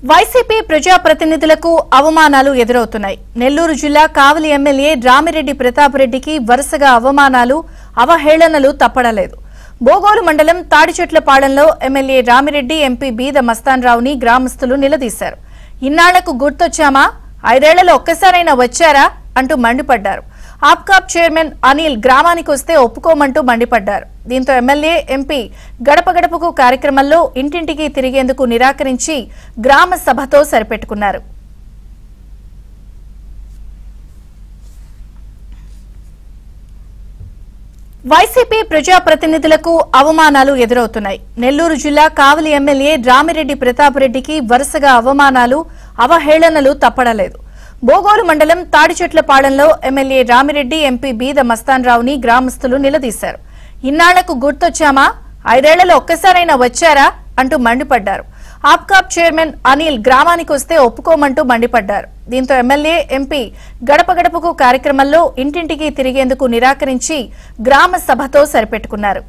YCP ప్రజాప్రతినిధులకు అవమానాలు ఎదురవుతున్నాయి. నెల్లూరు జిల్లా కావలి ఎమ్మెల్యే రామిరెడ్డి ప్రతాప్ రెడ్డికి వరుసగా అవమానాలు, అవహేళనలు తప్పడలేదు. బోగోలు మండలం తాడిచెట్లపాలెంలో ఎమ్మెల్యే రామిరెడ్డి, ఎంపీ బీద మస్తాన్ రావుని గ్రామస్తులు నిలదీశారు. ఇన్నాళ్లకు గుర్తొచ్చామా, 5 ఏళ్లలో ఒక్కసారైనా వచ్చారా అంటూ మండిపడ్డారు. ఆప్కాబ్ చైర్మన్ అనిల్ గ్రామానికి వస్తే ఒప్పుకోమంటూ మండిపడ్డారు. దీంతో ఎమ్మెల్యే, ఎంపీ గడప గడపకు కార్యక్రమంలో ఇంటింటికి తిరిగేందుకు నిరాకరించి గ్రామ సభతో సరిపెట్టుకున్నారు. వైసీపీ ప్రజాప్రతినిధులకు అవమానాలు ఎదురవుతున్నాయి. నెల్లూరు జిల్లా కావలి ఎమ్మెల్యే రామిరెడ్డి ప్రతాప్ రెడ్డికి వరుసగా అవమానాలు, అవహేళనలు తప్పడలేదు. బోగోలు మండలం తాడిచెట్లపాలెంలో ఎమ్మెల్యే రామిరెడ్డి, ఎంపీ బీద మస్తాన్ రావుని గ్రామస్తులు నిలదీశారు. ఇన్నాళ్లకు గుర్తొచ్చామా, 5 ఏళ్లలో ఒక్కసారైనా వచ్చారా అంటూ మండిపడ్డారు. ఆప్కాబ్ చైర్మన్ అనిల్ గ్రామానికి వస్తే ఒప్పుకోమంటూ మండిపడ్డారు. దీంతో ఎమ్మెల్యే, ఎంపీ గడప గడపకు కార్యక్రమంలో ఇంటింటికి తిరిగేందుకు నిరాకరించి గ్రామ సభతో సరిపెట్టుకున్నారు.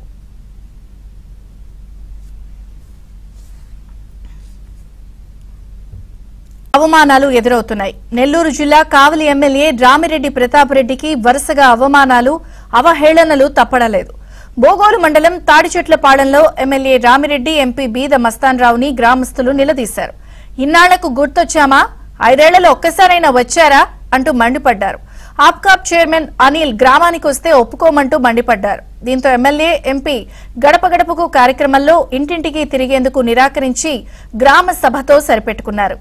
అవమానాలు ఎదురవుతున్నాయి. నెల్లూరు జిల్లా కావలి ఎమ్మెల్యే రామిరెడ్డి ప్రతాప్ రెడ్డికి వరుసగా అవమానాలు, అవహేళనలు తప్పడలేదు. బోగోలు మండలం తాడిచెట్లపాలెంలో ఎమ్మెల్యే రామిరెడ్డి, ఎంపీ బీద మస్తాన్ రావుని గ్రామస్తులు నిలదీశారు. ఇన్నాళ్లకు గుర్తొచ్చామా, 5 ఏళ్లలో ఒక్కసారైనా వచ్చారా అంటూ మండిపడ్డారు. ఆప్కాబ్ చైర్మన్ అనిల్ గ్రామానికి వస్తే ఒప్పుకోమంటూ మండిపడ్డారు. దీంతో ఎమ్మెల్యే, ఎంపీ గడప గడపకు కార్యక్రమంలో ఇంటింటికి తిరిగేందుకు నిరాకరించి గ్రామ సభతో సరిపెట్టుకున్నారు.